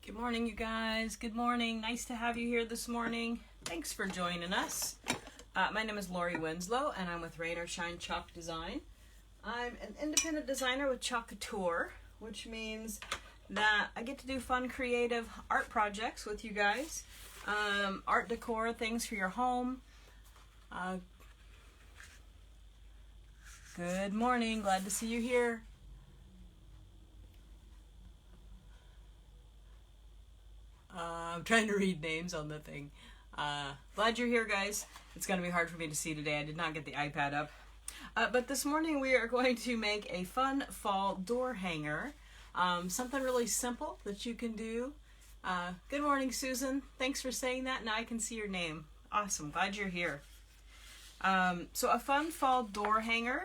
Good morning, you guys. Good morning. Nice to have you here this morning. Thanks for joining us. My name is Lori Winslow, and I'm with Rain or Shine Chalk Design. I'm an independent designer with Chalk Couture, which means that I get to do fun, creative art projects with you guys. Art decor, things for your home. Good morning. Glad to see you here. I'm trying to read names on the thing. Glad you're here, guys. It's going to be hard for me to see today. I did not get the iPad up. But this morning we are going to make a fun fall door hanger. Something really simple that you can do. Good morning, Susan. Thanks for saying that. Now I can see your name. Awesome. Glad you're here. So a fun fall door hanger.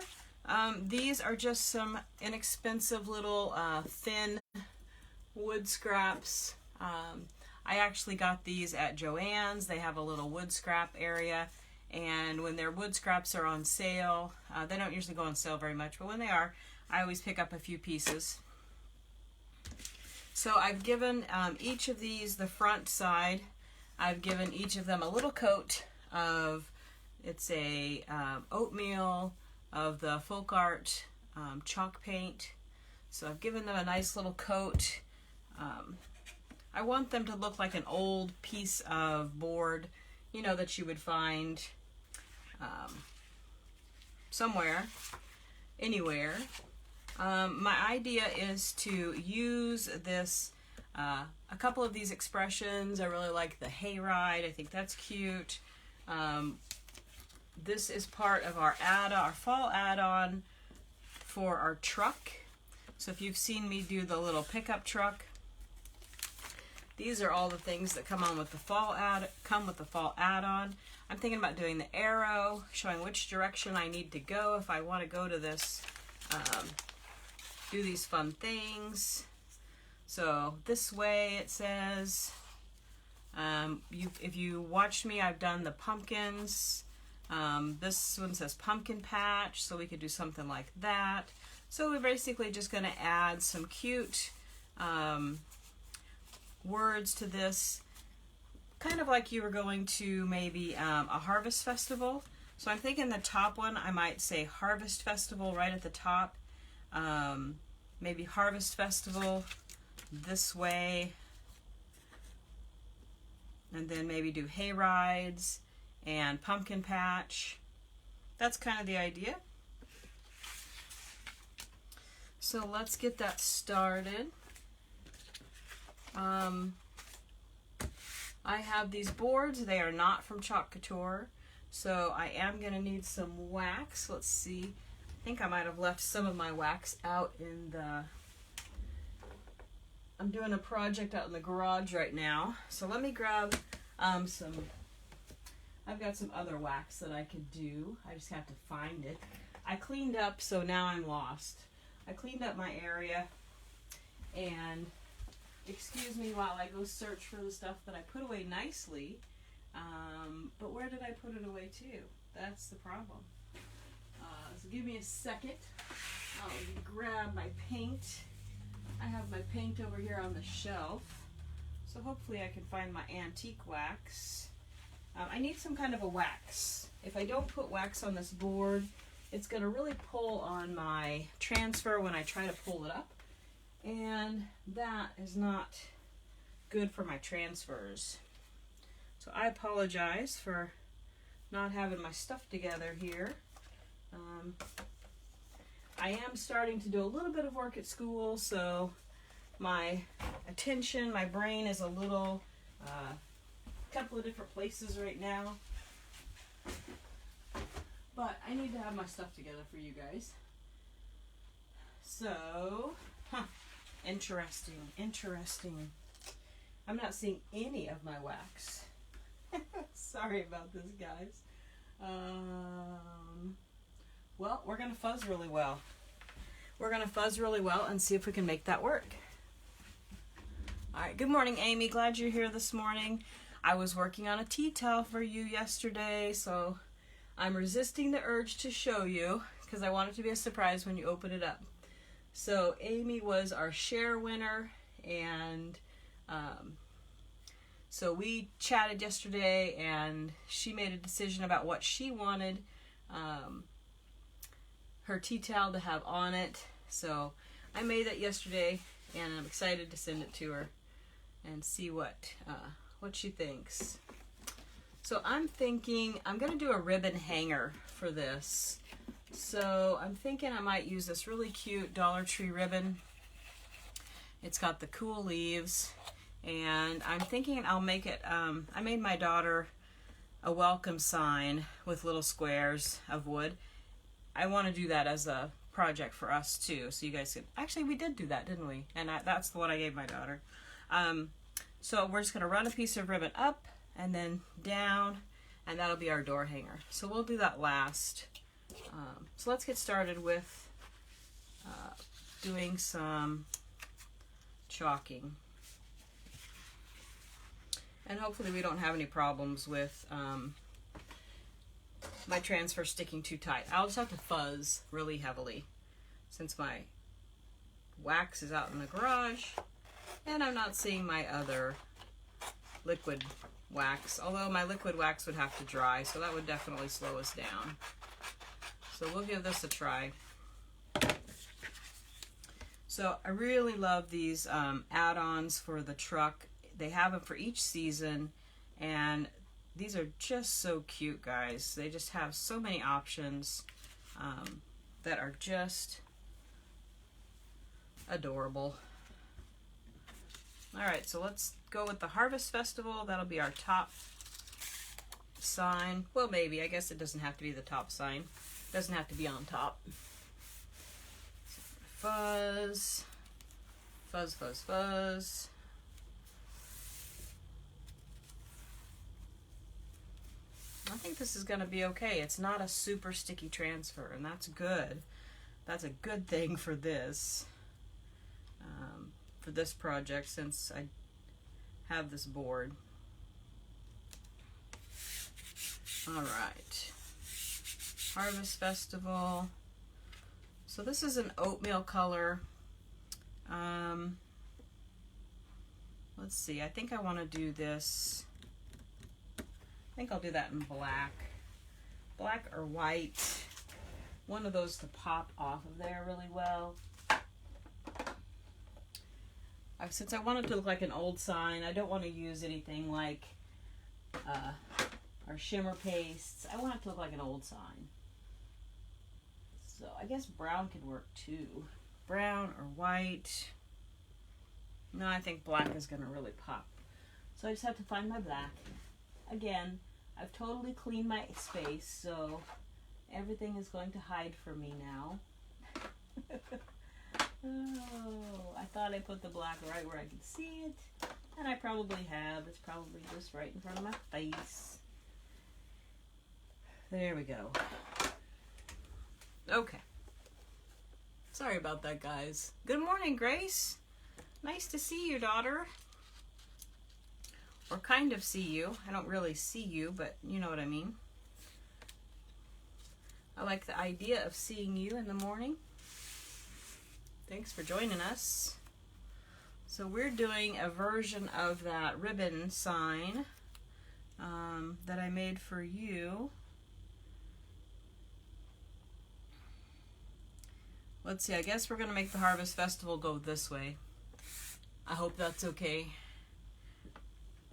These are just some inexpensive little thin wood scraps. I actually got these at Joann's. They have a little wood scrap area, and when their wood scraps are on sale, they don't usually go on sale very much, but when they are, I always pick up a few pieces. So I've given each of these, the front side, I've given each of them a little coat of, it's a oatmeal of the folk art chalk paint. So I've given them a nice little coat. I want them to look like an old piece of board, you know, that you would find somewhere, anywhere. My idea is to use this, a couple of these expressions. I really like the hayride. I think that's cute. This is part of our add-on, our fall add-on for our truck. So if you've seen me do the little pickup truck, these are all the things that come with the fall add-on. I'm thinking about doing the arrow, showing which direction I need to go if I want to go to this, do these fun things. So this way it says, if you watched me, I've done the pumpkins. This one says pumpkin patch, so we could do something like that. So we're basically just going to add some cute words to this, kind of like you were going to maybe a harvest festival. So I'm thinking the top one, I might say harvest festival right at the top. Maybe harvest festival this way, and then maybe do hay rides and pumpkin patch. That's kind of the idea. So let's get that started. I have these boards. They are not from Chalk Couture, so I am going to need some wax. Let's see. I think I might have left some of my wax out in the... I'm doing a project out in the garage right now, so let me grab some... I've got some other wax that I could do. I just have to find it. I cleaned up, so now I'm lost. I cleaned up my area, and excuse me while I go search for the stuff that I put away nicely. But where did I put it away to? That's the problem. So give me a second. I'll grab my paint. I have my paint over here on the shelf. So hopefully I can find my antique wax. I need some kind of a wax. If I don't put wax on this board, it's going to really pull on my transfer when I try to pull it up. And that is not good for my transfers. So I apologize for not having my stuff together here. I am starting to do a little bit of work at school, so my attention, my brain is a little, couple of different places right now. But I need to have my stuff together for you guys. So, interesting. I'm not seeing any of my wax. Sorry about this, guys. Well, we're going to fuzz really well. We're going to fuzz really well and see if we can make that work. All right, good morning, Amy. Glad you're here this morning. I was working on a tea towel for you yesterday, so I'm resisting the urge to show you because I want it to be a surprise when you open it up. So Amy was our share winner, and So we chatted yesterday, and she made a decision about what she wanted her tea towel to have on it. So I made that yesterday, and I'm excited to send it to her and see what she thinks. So I'm thinking I'm going to do a ribbon hanger for this. So I'm thinking I might use this really cute Dollar Tree ribbon. It's got the cool leaves, and I'm thinking I'll make it, I made my daughter a welcome sign with little squares of wood. I want to do that as a project for us too, so you guys could, actually we did do that, didn't we? And that's what I gave my daughter. So we're just going to run a piece of ribbon up and then down, and that'll be our door hanger. So we'll do that last. So let's get started with doing some chalking. And hopefully we don't have any problems with my transfer sticking too tight. I'll just have to fuzz really heavily since my wax is out in the garage and I'm not seeing my other liquid wax, although my liquid wax would have to dry, so that would definitely slow us down. So we'll give this a try. So I really love these add-ons for the truck. They have them for each season, and these are just so cute, guys. They just have so many options that are just adorable. All right, so let's go with the Harvest Festival. That'll be our top sign. Well, maybe. I guess it doesn't have to be the top sign. It doesn't have to be on top. Fuzz. Fuzz, fuzz, fuzz. I think this is going to be okay. It's not a super sticky transfer, and that's good. That's a good thing for this project, since I have this board. All right. Harvest Festival. So this is an oatmeal color. Let's see. I think I want to do this. I think I'll do that in black. Black or white. One of those to pop off of there really well. Since I want it to look like an old sign, I don't want to use anything like our shimmer pastes. I want it to look like an old sign. So I guess brown could work too. Brown or white. No, I think black is going to really pop. So I just have to find my black. Again, I've totally cleaned my space, so everything is going to hide from me now. Oh, I thought I put the black right where I could see it, and I probably have. It's probably just right in front of my face. There we go. Okay. Sorry about that, guys. Good morning, Grace. Nice to see you, daughter. Or kind of see you. I don't really see you, but you know what I mean. I like the idea of seeing you in the morning. Thanks for joining us. So we're doing a version of that ribbon sign that I made for you. Let's see, I guess we're going to make the Harvest Festival go this way. I hope that's okay.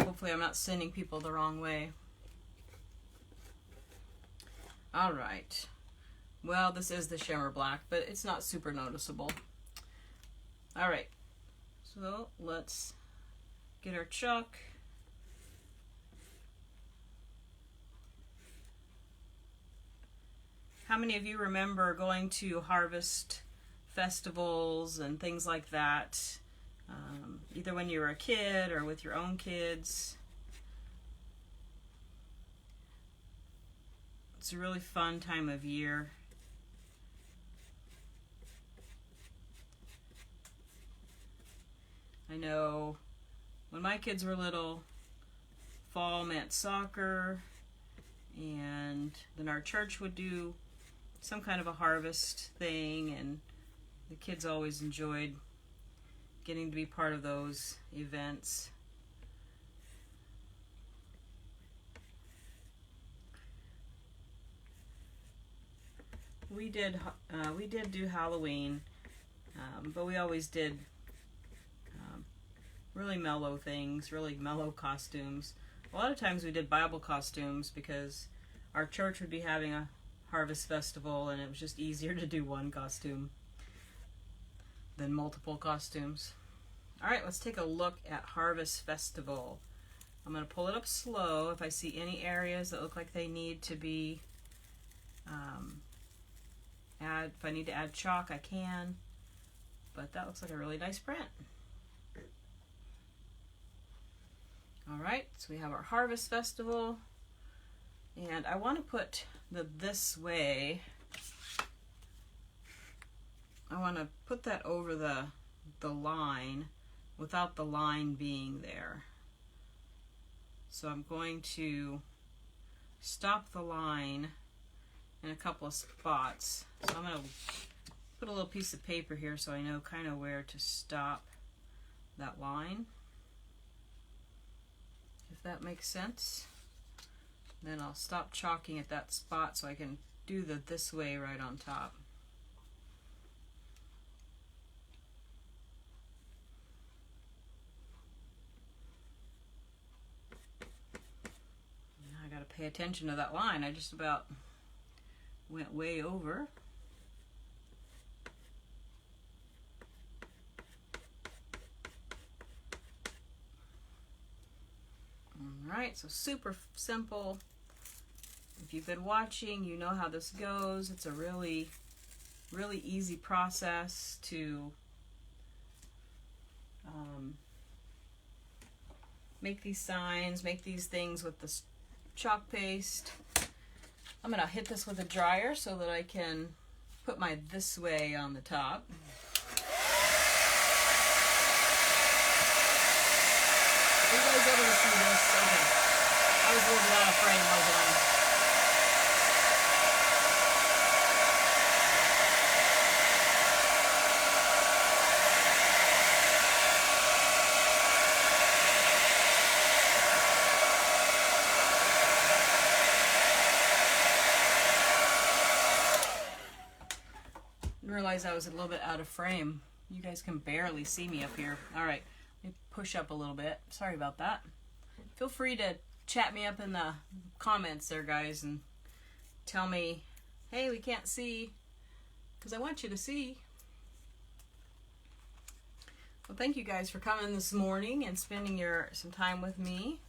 Hopefully I'm not sending people the wrong way. All right. Well, this is the shimmer black, but it's not super noticeable. All right. So let's get our chalk. How many of you remember going to harvest festivals and things like that? Either when you were a kid or with your own kids. It's a really fun time of year. I know when my kids were little, fall meant soccer, and then our church would do some kind of a harvest thing, and the kids always enjoyed getting to be part of those events. We did do Halloween, but we always did really mellow things, really mellow costumes. A lot of times we did Bible costumes because our church would be having a harvest festival and it was just easier to do one costume than multiple costumes. Alright, let's take a look at Harvest Festival. I'm going to pull it up slow. If I see any areas that look like they need to be if I need to add chalk, I can. But that looks like a really nice print. Alright, so we have our Harvest Festival. And I want to put the this way. I want to put that over the line without the line being there. So I'm going to stop the line in a couple of spots. So I'm going to put a little piece of paper here so I know kind of where to stop that line, if that makes sense. Then I'll stop chalking at that spot so I can do the this way right on top. Now I gotta pay attention to that line. I just about went way over. Alright, so super simple. If you've been watching, you know how this goes. It's a really easy process to make these signs, make these things with the chalk paste. I'm going to hit this with a dryer so that I can put my this way on the top. Are you guys able to see this? Okay. I was a little bit out of frame, wasn't I? Realize I was a little bit out of frame. You guys can barely see me up here. Alright, let me push up a little bit. Sorry about that. Feel free to chat me up in the comments there, guys, and tell me, hey, we can't see, because I want you to see. Well, thank you guys for coming this morning and spending some time with me.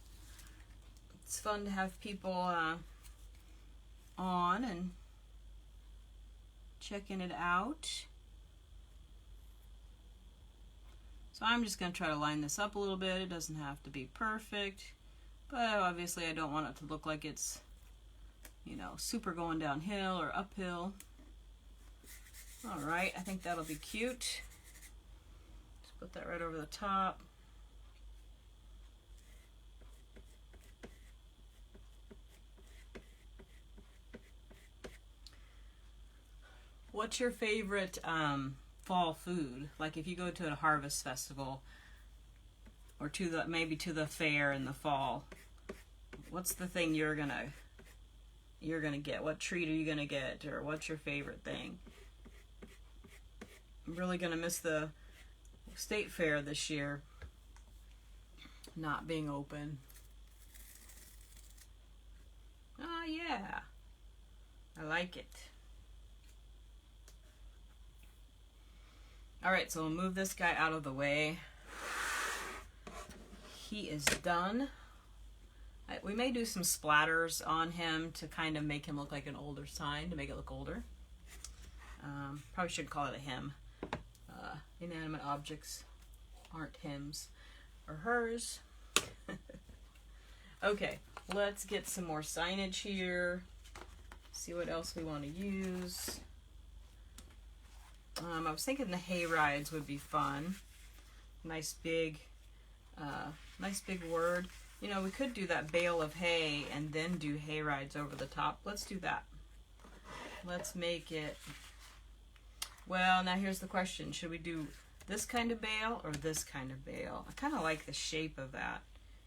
It's fun to have people on and checking it out. So I'm just going to try to line this up a little bit. It doesn't have to be perfect, but obviously I don't want it to look like it's, you know, super going downhill or uphill. Alright, I think that'll be cute. Just put that right over the top. What's your favorite fall food? Like if you go to a harvest festival or maybe to the fair in the fall, what's the thing you're gonna get? What treat are you gonna get, or what's your favorite thing? I'm really gonna miss the state fair this year not being open. Oh yeah, I like it. Alright, so we'll move this guy out of the way. He is done. We may do some splatters on him to kind of make him look like an older sign, to make it look older. Probably shouldn't call it a him. Inanimate objects aren't hims or hers. Okay, let's get some more signage here. See what else we want to use. I was thinking the hay rides would be fun. Nice big word. You know, we could do that bale of hay and then do hay rides over the top. Let's do that. Let's make it. Well, now here's the question: should we do this kind of bale or this kind of bale. I kind of like the shape of that,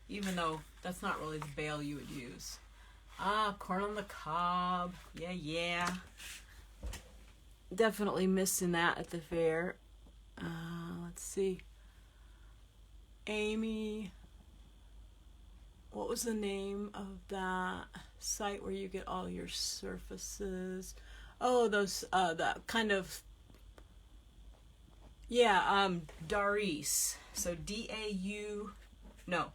even though that's not really the bale you would use. Ah, corn on the cob. Yeah, yeah. Definitely missing that at the fair. Let's see. Amy, what was the name of that site where you get all your surfaces? Oh, those, that kind of, yeah, Darice. So D-A-U, no,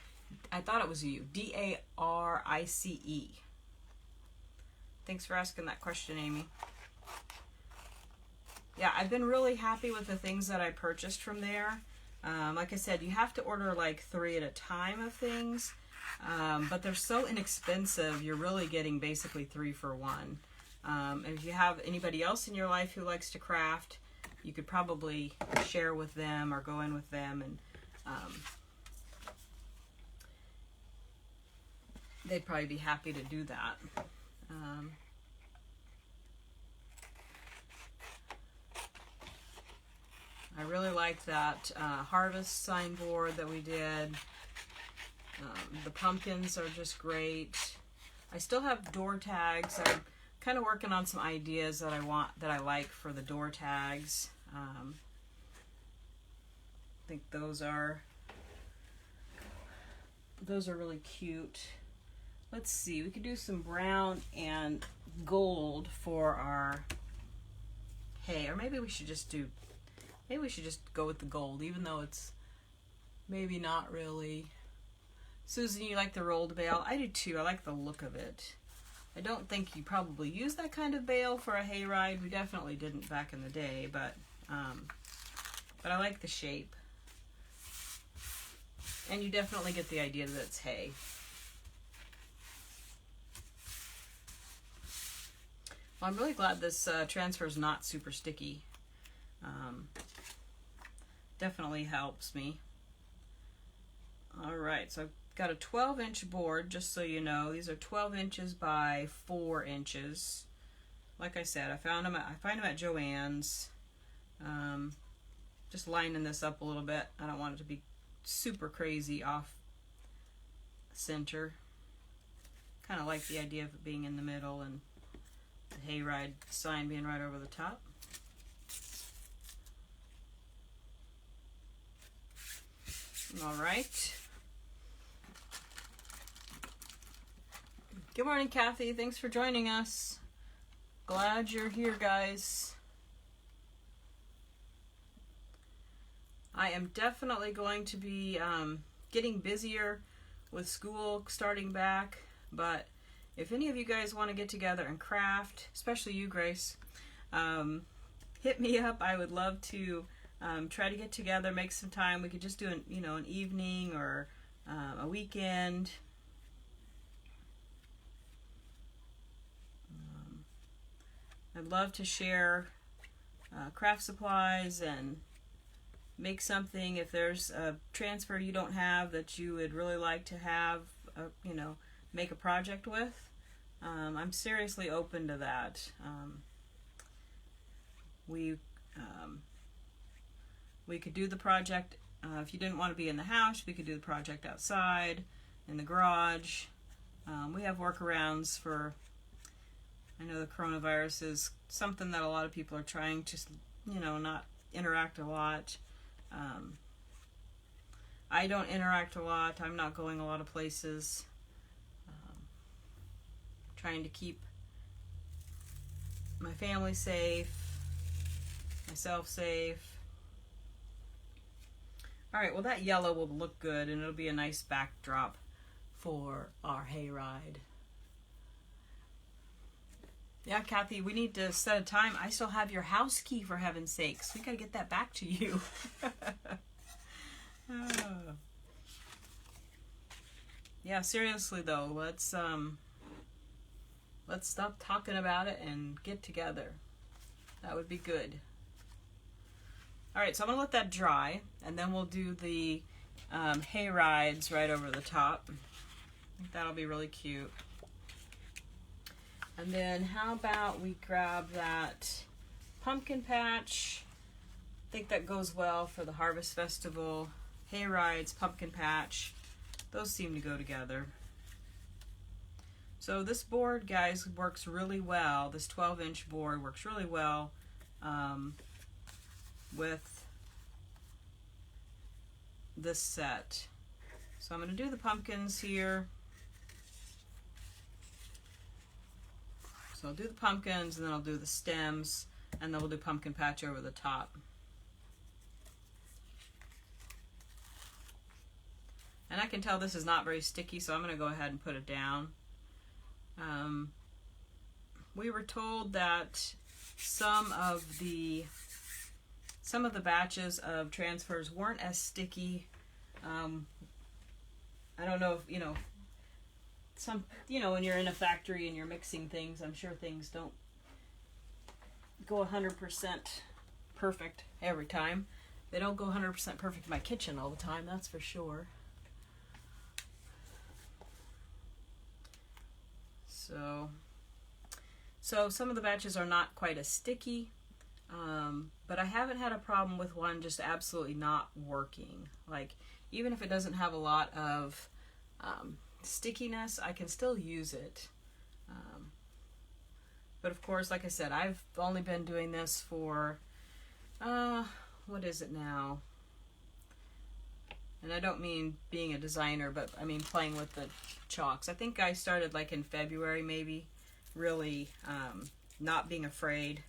I thought it was U. D-A-R-I-C-E. Thanks for asking that question, Amy. Yeah, I've been really happy with the things that I purchased from there. Like I said, you have to order like 3 at a time of things, but they're so inexpensive, you're really getting basically 3 for 1. And if you have anybody else in your life who likes to craft, you could probably share with them or go in with them, and they'd probably be happy to do that. I really liked that harvest signboard that we did. The pumpkins are just great. I still have door tags. I'm kind of working on some ideas that I like for the door tags. I think those are really cute. Let's see, we could do some brown and gold for our hay, or maybe we should just go with the gold, even though it's maybe not really. Susan, you like the rolled bale? I do too. I like the look of it. I don't think you probably use that kind of bale for a hayride. We definitely didn't back in the day, but I like the shape. And you definitely get the idea that it's hay. Well, I'm really glad this transfer is not super sticky. Definitely helps me. All right, so I've got a 12-inch board, just so you know. These are 12 inches by 4 inches. Like I said, I find them at Joann's. Just lining this up a little bit. I don't want it to be super crazy off center. Kind of like the idea of it being in the middle and the hayride sign being right over the top. All right. Good morning, Kathy. Thanks for joining us. Glad you're here, guys. I am definitely going to be getting busier with school starting back, but if any of you guys want to get together and craft, especially you, Grace, hit me up. I would love to try to get together, make some time. We could just do an evening or a weekend. I'd love to share craft supplies and make something. If there's a transfer you don't have that you would really like to have, make a project with, I'm seriously open to that. We could do the project, if you didn't want to be in the house, we could do the project outside, in the garage. We have workarounds for, I know the coronavirus is something that a lot of people are trying to, not interact a lot. I don't interact a lot. I'm not going a lot of places. Trying to keep my family safe, myself safe. All right, well, that yellow will look good, and it'll be a nice backdrop for our hayride. Yeah, Kathy, we need to set a time. I still have your house key, for heaven's sakes. We gotta get that back to you. Oh. Yeah, seriously though, let's stop talking about it and get together. That would be good. All right, so I'm gonna let that dry, and then we'll do the hay rides right over the top. I think that'll be really cute. And then how about we grab that pumpkin patch think that goes well for the Harvest Festival, hay rides, pumpkin patch. Those seem to go together. So this board, guys, works really well. This 12-inch board works really well with this set. So I'm going to do the pumpkins here. So I'll do the pumpkins, and then I'll do the stems, and then we'll do pumpkin patch over the top. And I can tell this is not very sticky, so I'm going to go ahead and put it down. We were told that some of the batches of transfers weren't as sticky. I don't know if, when you're in a factory and you're mixing things, I'm sure things don't go 100% perfect every time. They don't go 100% perfect in my kitchen all the time, that's for sure. So some of the batches are not quite as sticky, but I haven't had a problem with one just absolutely not working. Like, even if it doesn't have a lot of stickiness, I can still use it. But of course, like I said, I've only been doing this for, what is it now? And I don't mean being a designer, but I mean playing with the chalks. I think I started like in February maybe, really not being afraid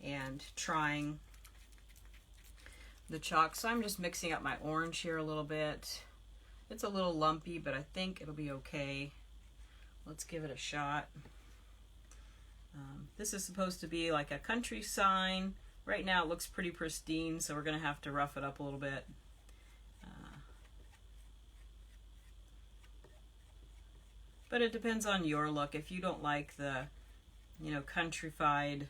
and trying the chalk. So I'm just mixing up my orange here a little bit. It's a little lumpy, but I think it'll be okay. Let's give it a shot. This is supposed to be like a country sign. Right now it looks pretty pristine, so we're going to have to rough it up a little bit. But it depends on your look. If you don't like the, countrified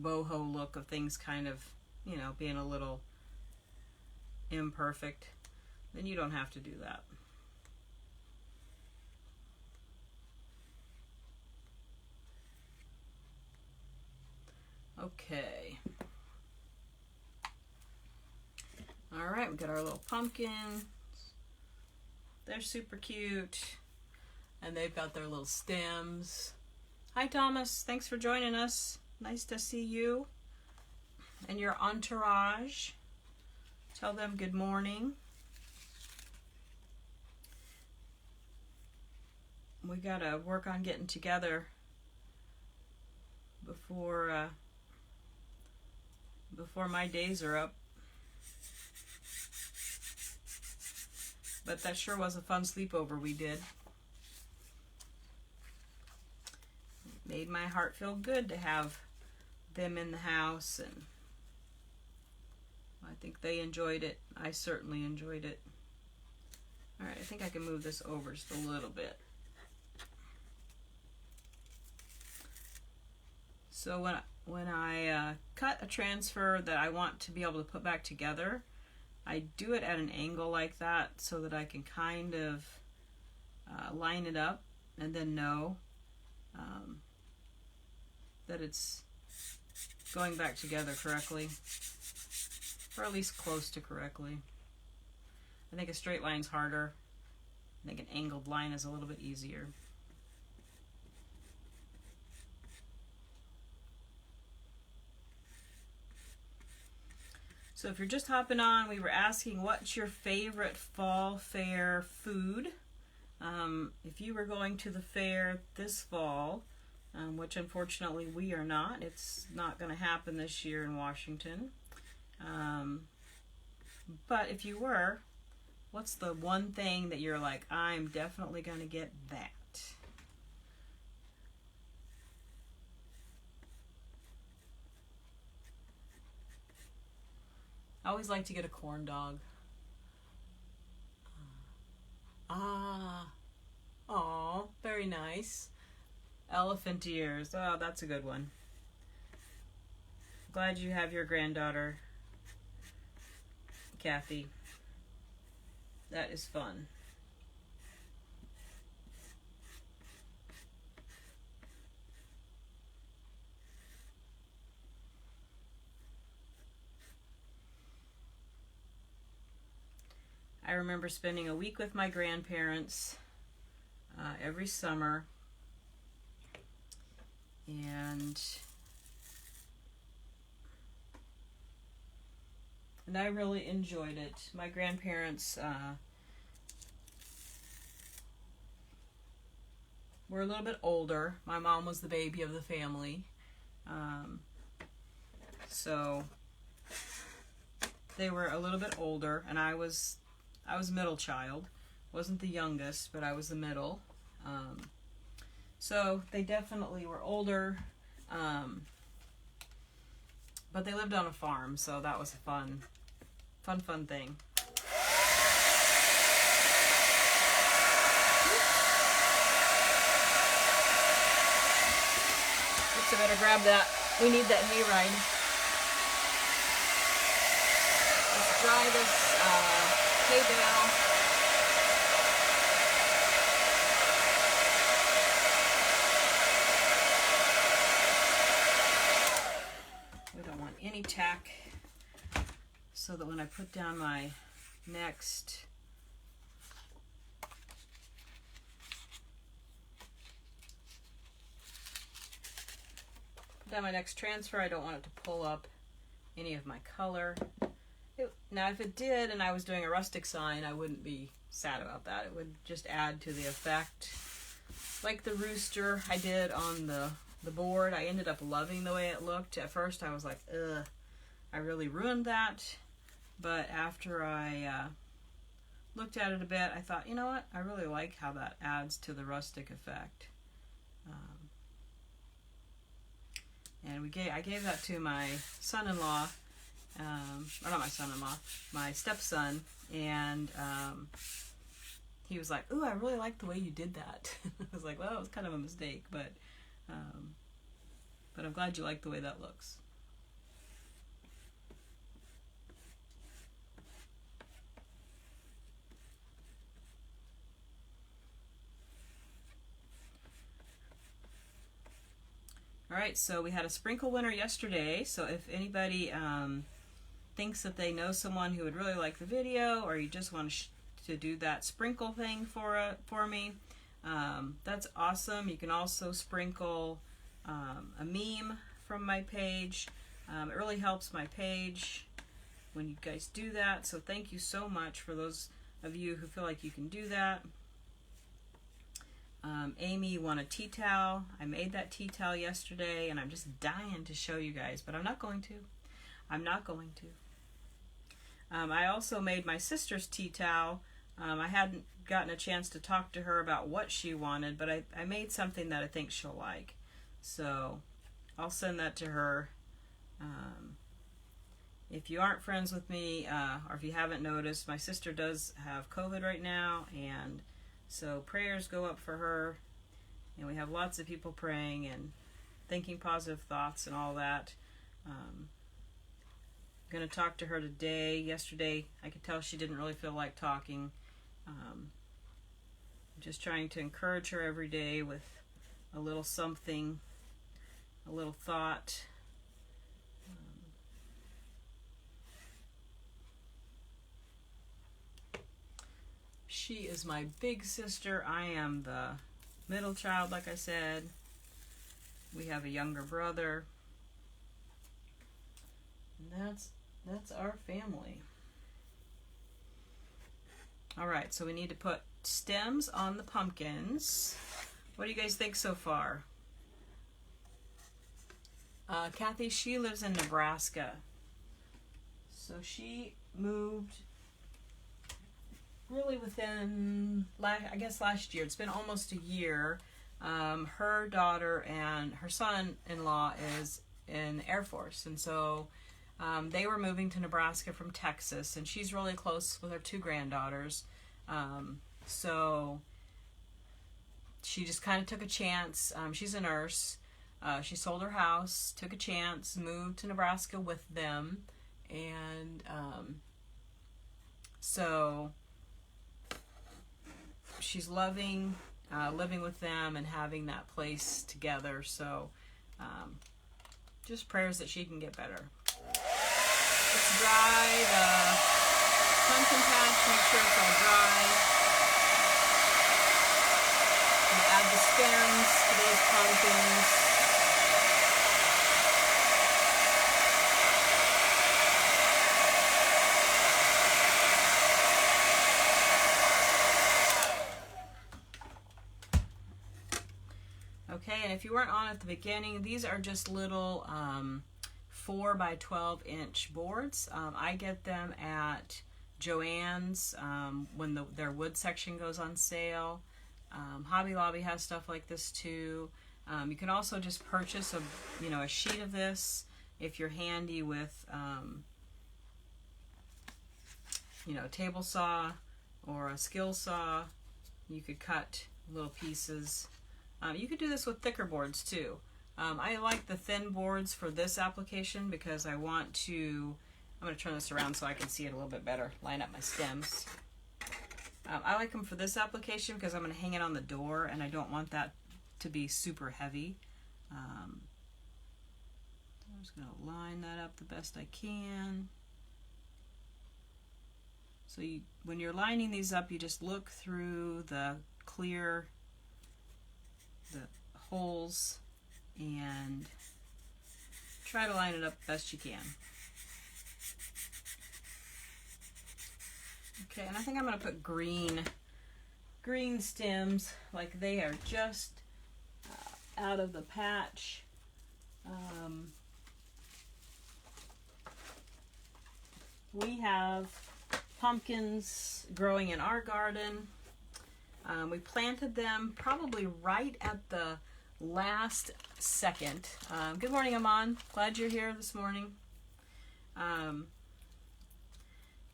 boho look of things kind of, being a little imperfect, then you don't have to do that. Okay. All right, we got our little pumpkins. They're super cute. And they've got their little stems. Hi, Thomas. Thanks for joining us. Nice to see you and your entourage. Tell them good morning. We got to work on getting together before my days are up. But that sure was a fun sleepover we did. It made my heart feel good to have them in the house, and I think they enjoyed it. I certainly enjoyed it. Alright, I think I can move this over just a little bit. So when I cut a transfer that I want to be able to put back together, I do it at an angle like that so that I can kind of line it up and then know that it's going back together correctly, or at least close to correctly. I think a straight line's harder. I think an angled line is a little bit easier. So if you're just hopping on, we were asking what's your favorite fall fair food? If you were going to the fair this fall, which unfortunately we are not. It's not going to happen this year in Washington. But if you were, what's the one thing that you're like, I'm definitely going to get that? I always like to get a corn dog. Aw, very nice. Elephant ears. Oh, that's a good one. Glad you have your granddaughter, Kathy. That is fun. I remember spending a week with my grandparents every summer, and I really enjoyed it. My grandparents were a little bit older. My mom was the baby of the family, so they were a little bit older, and I was middle child. Wasn't the youngest, but I was the middle. So they definitely were older, but they lived on a farm, so that was a fun thing. Oops, I better grab that. We need that hayride. Let's dry this hay bale. We don't want any tack, so that when I put down my next transfer, I don't want it to pull up any of my color. Now if it did and I was doing a rustic sign, I wouldn't be sad about that. It would just add to the effect. Like the rooster I did on the board, I ended up loving the way it looked. At first I was like, ugh, I really ruined that. But after I looked at it a bit, I thought, you know what? I really like how that adds to the rustic effect. And I gave that to my son-in-law, or not my son-in-law, my stepson, and he was like, ooh, I really like the way you did that. I was like, well, it was kind of a mistake, but I'm glad you like the way that looks. Alright, so we had a sprinkle winner yesterday, so if anybody thinks that they know someone who would really like the video, or you just want to do that sprinkle thing for me, that's awesome. You can also sprinkle a meme from my page. It really helps my page when you guys do that, so thank you so much for those of you who feel like you can do that. Amy won a tea towel. I made that tea towel yesterday, and I'm just dying to show you guys, but I'm not going to. I also made my sister's tea towel. I hadn't gotten a chance to talk to her about what she wanted, but I made something that I think she'll like. So I'll send that to her. If you aren't friends with me, or if you haven't noticed, my sister does have COVID right now, and so prayers go up for her, and we have lots of people praying and thinking positive thoughts and all that. I'm going to talk to her today. Yesterday, I could tell she didn't really feel like talking. I'm just trying to encourage her every day with a little something, a little thought. She is my big sister. I am the middle child, like I said. We have a younger brother. And that's our family. Alright, so we need to put stems on the pumpkins. What do you guys think so far? Kathy, she lives in Nebraska. So she moved really within, I guess, last year. It's been almost a year. Her daughter and her son-in-law is in the Air Force, and so they were moving to Nebraska from Texas, and she's really close with her two granddaughters. So she just kind of took a chance. She's a nurse. She sold her house, took a chance, moved to Nebraska with them, and so she's loving living with them and having that place together. So just prayers that she can get better. Let's dry pumpkin patch, make sure it's all dry. And add the stems to these pumpkins. Okay, and if you weren't on at the beginning, these are just little 4 by 12 inch boards. I get them at Joann's when their wood section goes on sale. Hobby Lobby has stuff like this too. You can also just purchase a sheet of this if you're handy with a table saw or a skill saw. You could cut little pieces. You could do this with thicker boards too. I like the thin boards for this application because I'm going to turn this around so I can see it a little bit better, line up my stems. I like them for this application because I'm going to hang it on the door and I don't want that to be super heavy. I'm just going to line that up the best I can. So when you're lining these up, you just look through the holes and try to line it up best you can. Okay, and I think I'm going to put green stems, like they are just out of the patch. We have pumpkins growing in our garden. We planted them probably right at the last second. Good morning, Aman. Glad you're here this morning.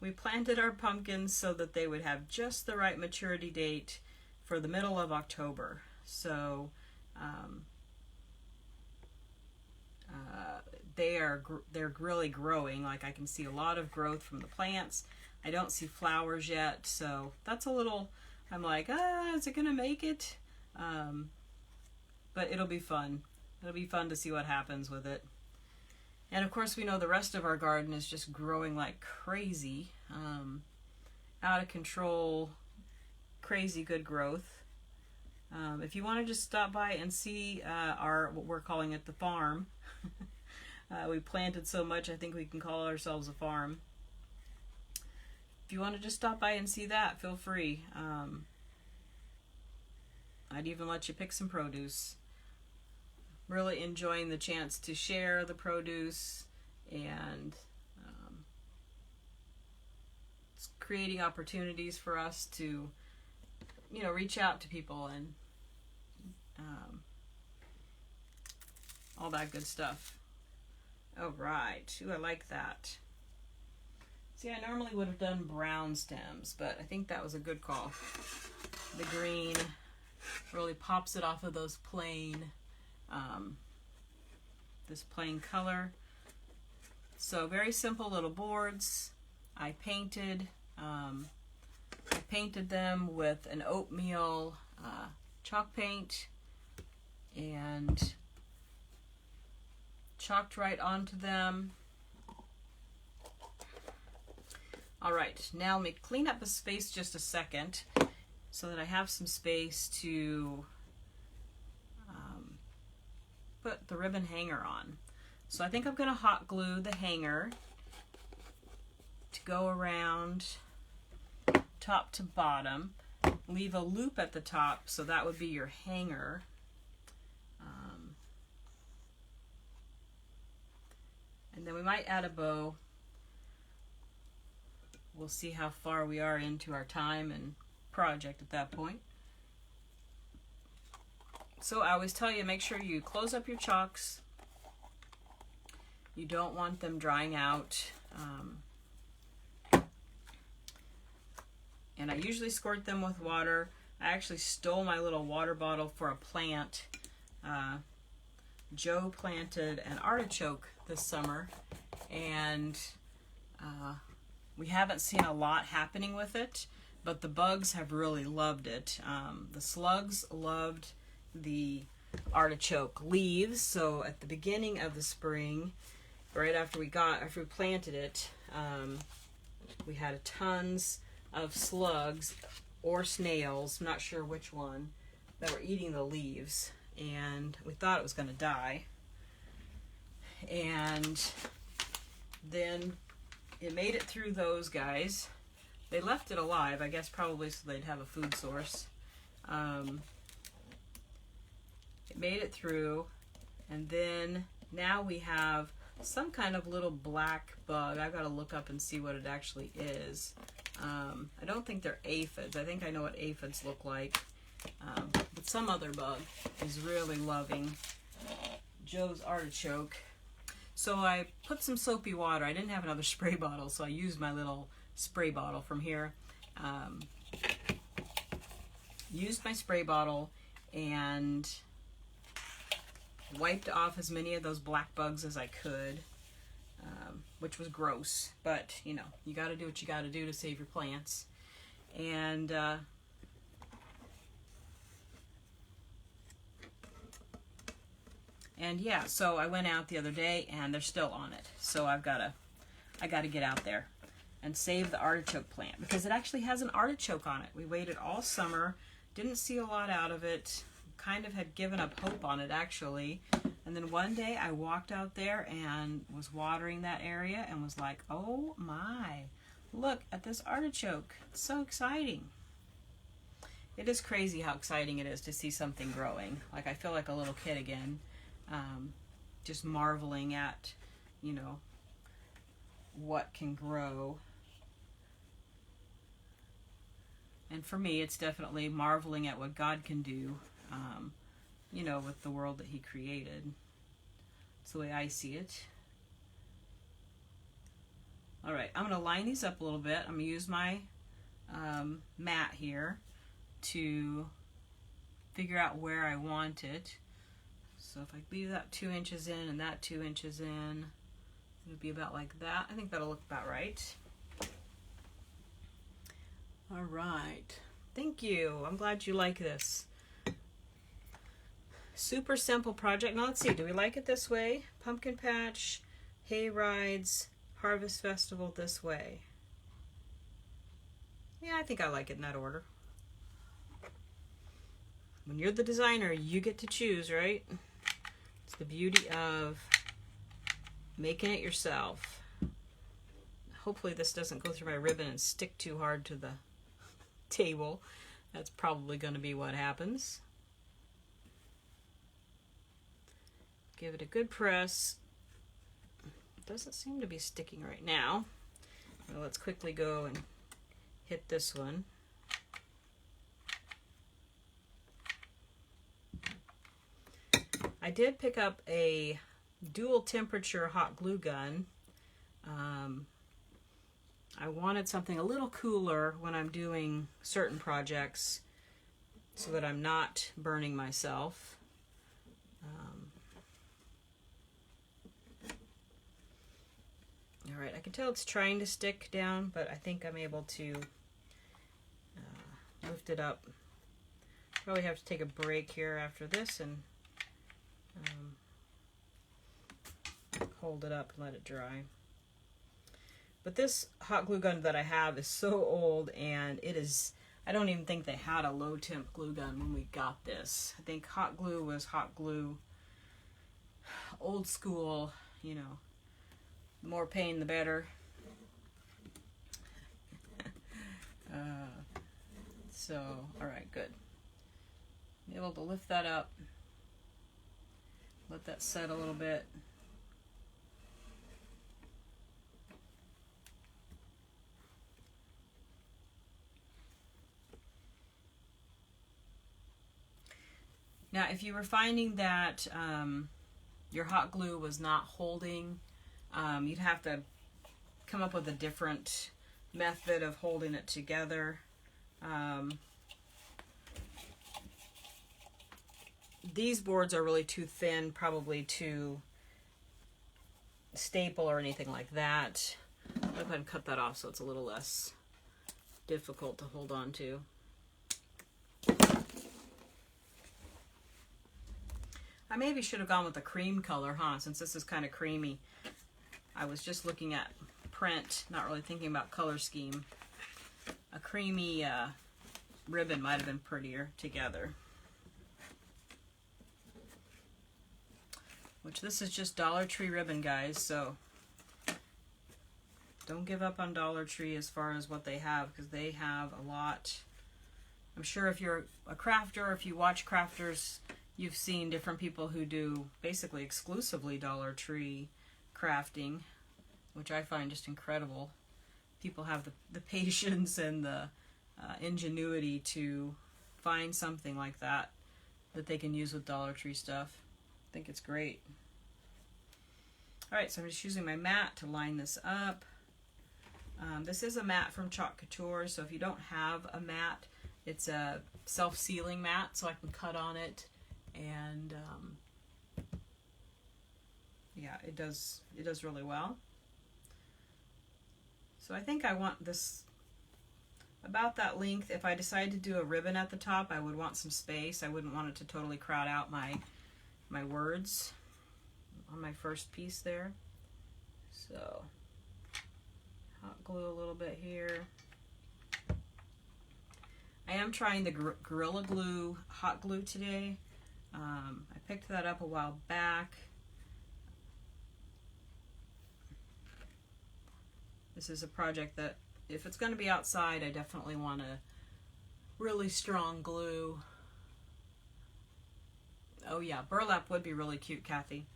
We planted our pumpkins so that they would have just the right maturity date for the middle of October. So they're really growing. Like I can see a lot of growth from the plants. I don't see flowers yet, so that's a little, I'm like, is it gonna make it? But it'll be fun. It'll be fun to see what happens with it. And of course we know the rest of our garden is just growing like crazy. Out of control, crazy good growth. If you want to just stop by and see what we're calling it, the farm. We planted so much, I think we can call ourselves a farm. If you want to just stop by and see that, feel free. I'd even let you pick some produce. Really enjoying the chance to share the produce and it's creating opportunities for us to, reach out to people and all that good stuff. All right. Ooh, I like that. See, I normally would have done brown stems, but I think that was a good call. The green really pops it off of those plain, this plain color. So very simple little boards. I painted them with an oatmeal chalk paint and chalked right onto them. All right, now let me clean up the space just a second so that I have some space to put the ribbon hanger on. So I think I'm going to hot glue the hanger to go around top to bottom. Leave a loop at the top, so that would be your hanger. And then we might add a bow. We'll see how far we are into our time and project at that point. So I always tell you, make sure you close up your chalks. You don't want them drying out. And I usually squirt them with water. I actually stole my little water bottle for a plant. Joe planted an artichoke this summer, and we haven't seen a lot happening with it, but the bugs have really loved it. The slugs loved the artichoke leaves, so at the beginning of the spring, right after we planted it, we had tons of slugs or snails, I'm not sure which one, that were eating the leaves, and we thought it was going to die. And then it made it through those guys. They left it alive, I guess probably so they'd have a food source. It made it through, and then now we have some kind of little black bug. I've got to look up and see what it actually is. I don't think they're aphids. I think I know what aphids look like. But some other bug is really loving Joe's artichoke. So I put some soapy water. I didn't have another spray bottle, so I used my little spray bottle from here. Used my spray bottle and wiped off as many of those black bugs as I could, which was gross, but you know, you got to do what you got to do to save your plants. And yeah, so I went out the other day and they're still on it. So I got to get out there and save the artichoke plant because it actually has an artichoke on it. We waited all summer, didn't see a lot out of it, kind of had given up hope on it actually. And then one day I walked out there and was watering that area and was like, oh my, look at this artichoke. It's so exciting. It is crazy how exciting it is to see something growing. Like I feel like a little kid again, just marveling at, you know, what can grow. And for me, it's definitely marveling at what God can do, you know, with the world that He created. It's the way I see it. All right, I'm going to line these up a little bit. I'm going to use my mat here to figure out where I want it. So if I leave that 2 inches in and that 2 inches in, it'll be about like that. I think that'll look about right. All right. Thank you. I'm glad you like this. Super simple project. Now let's see. Do we like it this way? Pumpkin patch, hay rides, harvest festival this way. Yeah, I think I like it in that order. When you're the designer, you get to choose, right? It's the beauty of making it yourself. Hopefully this doesn't go through my ribbon and stick too hard to the table. That's probably going to be what happens. Give it a good press. It doesn't seem to be sticking right now. Well, let's quickly go and hit this one. I did pick up a dual temperature hot glue gun. I wanted something a little cooler when I'm doing certain projects so that I'm not burning myself. All right, I can tell it's trying to stick down, but I think I'm able to lift it up. Probably have to take a break here after this and hold it up and let it dry. But this hot glue gun that I have is so old, and it is, I don't even think they had a low temp glue gun when we got this. I think hot glue was hot glue, old school, you know, more pain the better. So, all right, good. Be able to lift that up, let that set a little bit. Now, if you were finding that your hot glue was not holding, you'd have to come up with a different method of holding it together. These boards are really too thin, probably to staple or anything like that. I'll go ahead and cut that off so it's a little less difficult to hold on to. I maybe should have gone with a cream color, huh? Since this is kind of creamy. I was just looking at print, not really thinking about color scheme. A creamy ribbon might have been prettier together. Which this is just Dollar Tree ribbon, guys, so don't give up on Dollar Tree as far as what they have, because they have a lot. I'm sure if you're a crafter, if you watch crafters, you've seen different people who do basically exclusively Dollar Tree crafting, which I find just incredible. People have the patience and the ingenuity to find something like that they can use with Dollar Tree stuff. I think it's great. Alright, so I'm just using my mat to line this up. This is a mat from Chalk Couture, so if you don't have a mat, it's a self-sealing mat, so I can cut on it, and yeah, it does really well. So I think I want this about that length. If I decide to do a ribbon at the top, I would want some space. I wouldn't want it to totally crowd out my words on my first piece there. So hot glue a little bit here. I am trying the Gorilla Glue hot glue today. I picked that up a while back. This is a project that, if it's going to be outside, I definitely want a really strong glue. Oh yeah, burlap would be really cute, Kathy.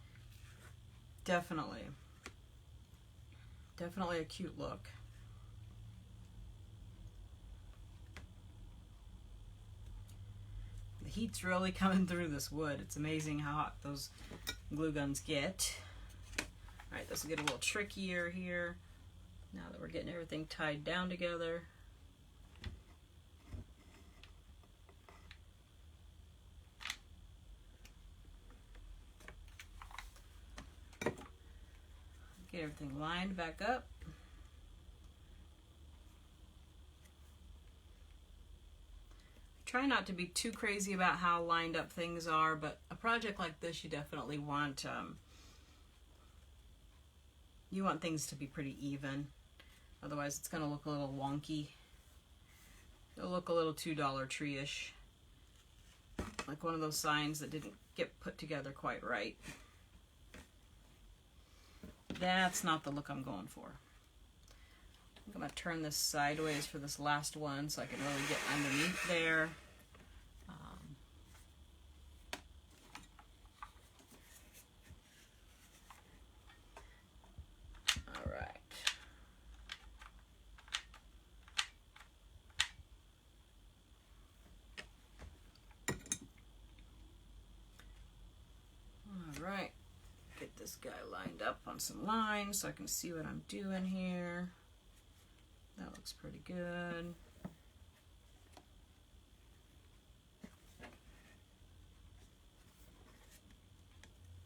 Definitely. Definitely a cute look. The heat's really coming through this wood. It's amazing how hot those glue guns get. Alright, this will get a little trickier here. Now that we're getting everything tied down together. Get everything lined back up. Try not to be too crazy about how lined up things are, but a project like this, you definitely want things to be pretty even. Otherwise, it's going to look a little wonky. It'll look a little too Dollar Tree-ish. Like one of those signs that didn't get put together quite right. That's not the look I'm going for. I think I'm going to turn this sideways for this last one so I can really get underneath there. Alright, get this guy lined up on some lines so I can see what I'm doing here. That looks pretty good.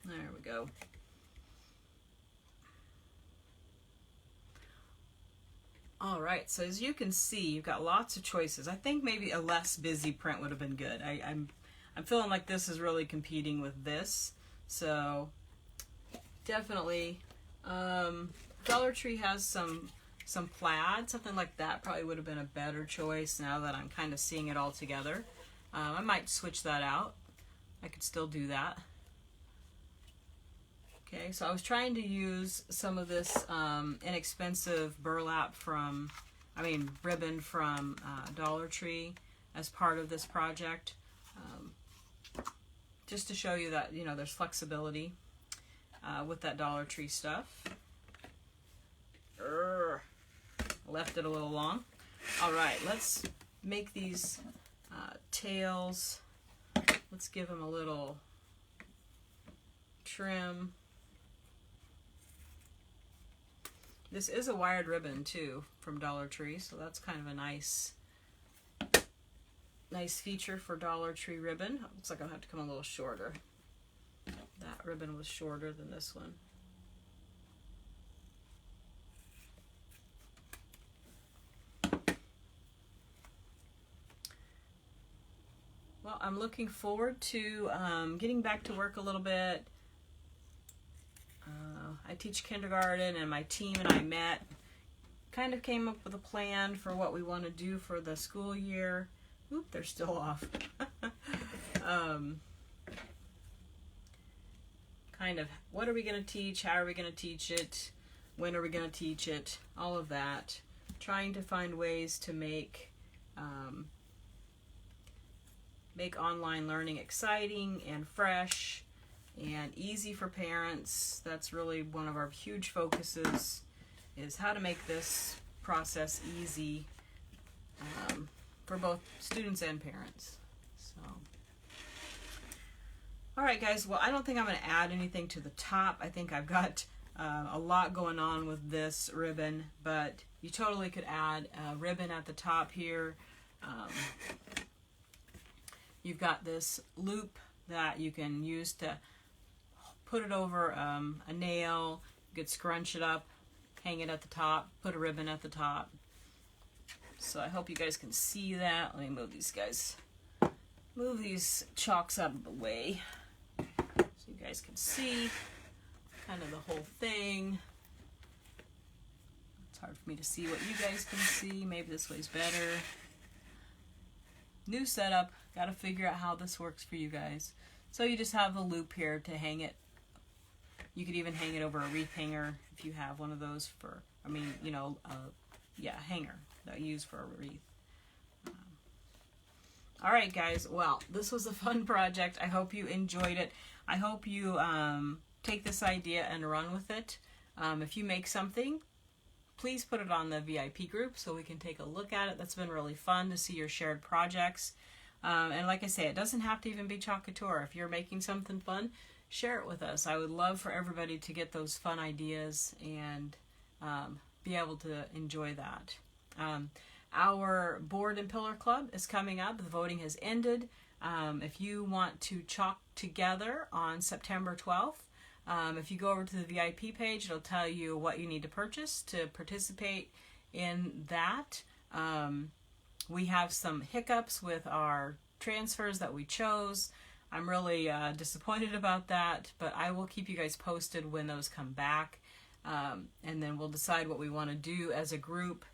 There we go. Alright, so as you can see, you've got lots of choices. I think maybe a less busy print would have been good. I'm feeling like this is really competing with this. So definitely, Dollar Tree has some plaid, something like that probably would have been a better choice now that I'm kind of seeing it all together. I might switch that out. I could still do that. Okay, so I was trying to use some of this inexpensive burlap ribbon from Dollar Tree as part of this project. Just to show you that, you know, there's flexibility with that Dollar Tree stuff. Left it a little long. All right, let's make these tails. Let's give them a little trim. This is a wired ribbon too from Dollar Tree, so that's kind of a nice feature for Dollar Tree ribbon. Looks like I'll have to come a little shorter. That ribbon was shorter than this one. Well, I'm looking forward to getting back to work a little bit. I teach kindergarten, and my team and I met kind of came up with a plan for what we want to do for the school year. Oop, they're still off. Kind of, what are we going to teach? How are we going to teach it? When are we going to teach it? All of that. Trying to find ways to make online learning exciting and fresh and easy for parents. That's really one of our huge focuses, is how to make this process easy for both students and parents. So, all right, guys. Well, I don't think I'm going to add anything to the top. I think I've got a lot going on with this ribbon, but you totally could add a ribbon at the top here. You've got this loop that you can use to put it over a nail. You could scrunch it up, hang it at the top, put a ribbon at the top. So I hope you guys can see that. Let me move these guys, move these chalks out of the way so you guys can see kind of the whole thing. It's hard for me to see what you guys can see. Maybe this way's better. New setup. Got to figure out how this works for you guys. So you just have the loop here to hang it. You could even hang it over a wreath hanger if you have one of those for, hanger that you use for a wreath. All right, guys. Well, this was a fun project. I hope you enjoyed it. I hope you take this idea and run with it. If you make something, please put it on the VIP group so we can take a look at it. That's been really fun to see your shared projects. And like I say, it doesn't have to even be Chalk Couture. If you're making something fun, share it with us. I would love for everybody to get those fun ideas and be able to enjoy that. Our board and pillar club is coming up. The voting has ended. If you want to chalk together on September 12th, if you go over to the VIP page, it'll tell you what you need to purchase to participate in that. We have some hiccups with our transfers that we chose. I'm really disappointed about that, but I will keep you guys posted when those come back. And then we'll decide what we want to do as a group.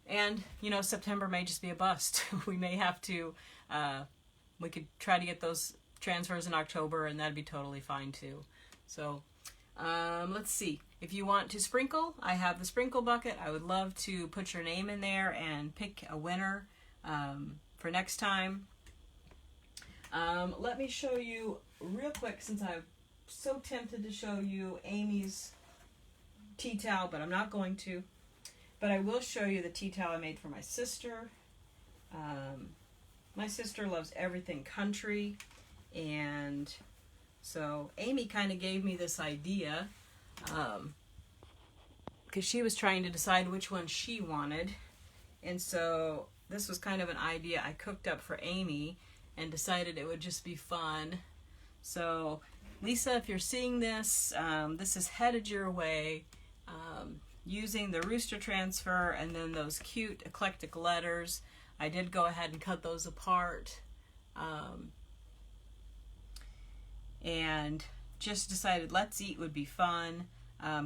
And, September may just be a bust. We may have to, we could try to get those transfers in October, and that'd be totally fine too. So, let's see. If you want to sprinkle, I have the sprinkle bucket. I would love to put your name in there and pick a winner for next time. Let me show you real quick, since I'm so tempted to show you Amy's tea towel, but I'm not going to. But I will show you the tea towel I made for my sister. My sister loves everything country, and so Amy kind of gave me this idea because she was trying to decide which one she wanted, and so this was kind of an idea I cooked up for Amy and decided it would just be fun. So Lisa, if you're seeing this, this is headed your way. Using the rooster transfer and then those cute eclectic letters. I did go ahead and cut those apart. And just decided Let's Eat would be fun.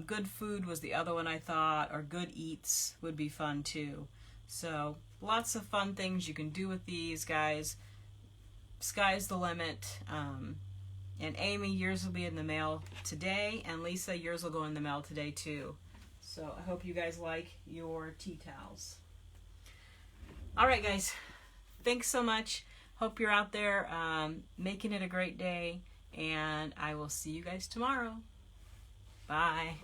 Good Food was the other one I thought, or Good Eats would be fun too. So lots of fun things you can do with these, guys. Sky's the limit. And Amy, yours will be in the mail today, and Lisa, yours will go in the mail today too. So I hope you guys like your tea towels. All right, guys. Thanks so much. Hope you're out there making it a great day, and I will see you guys tomorrow. Bye.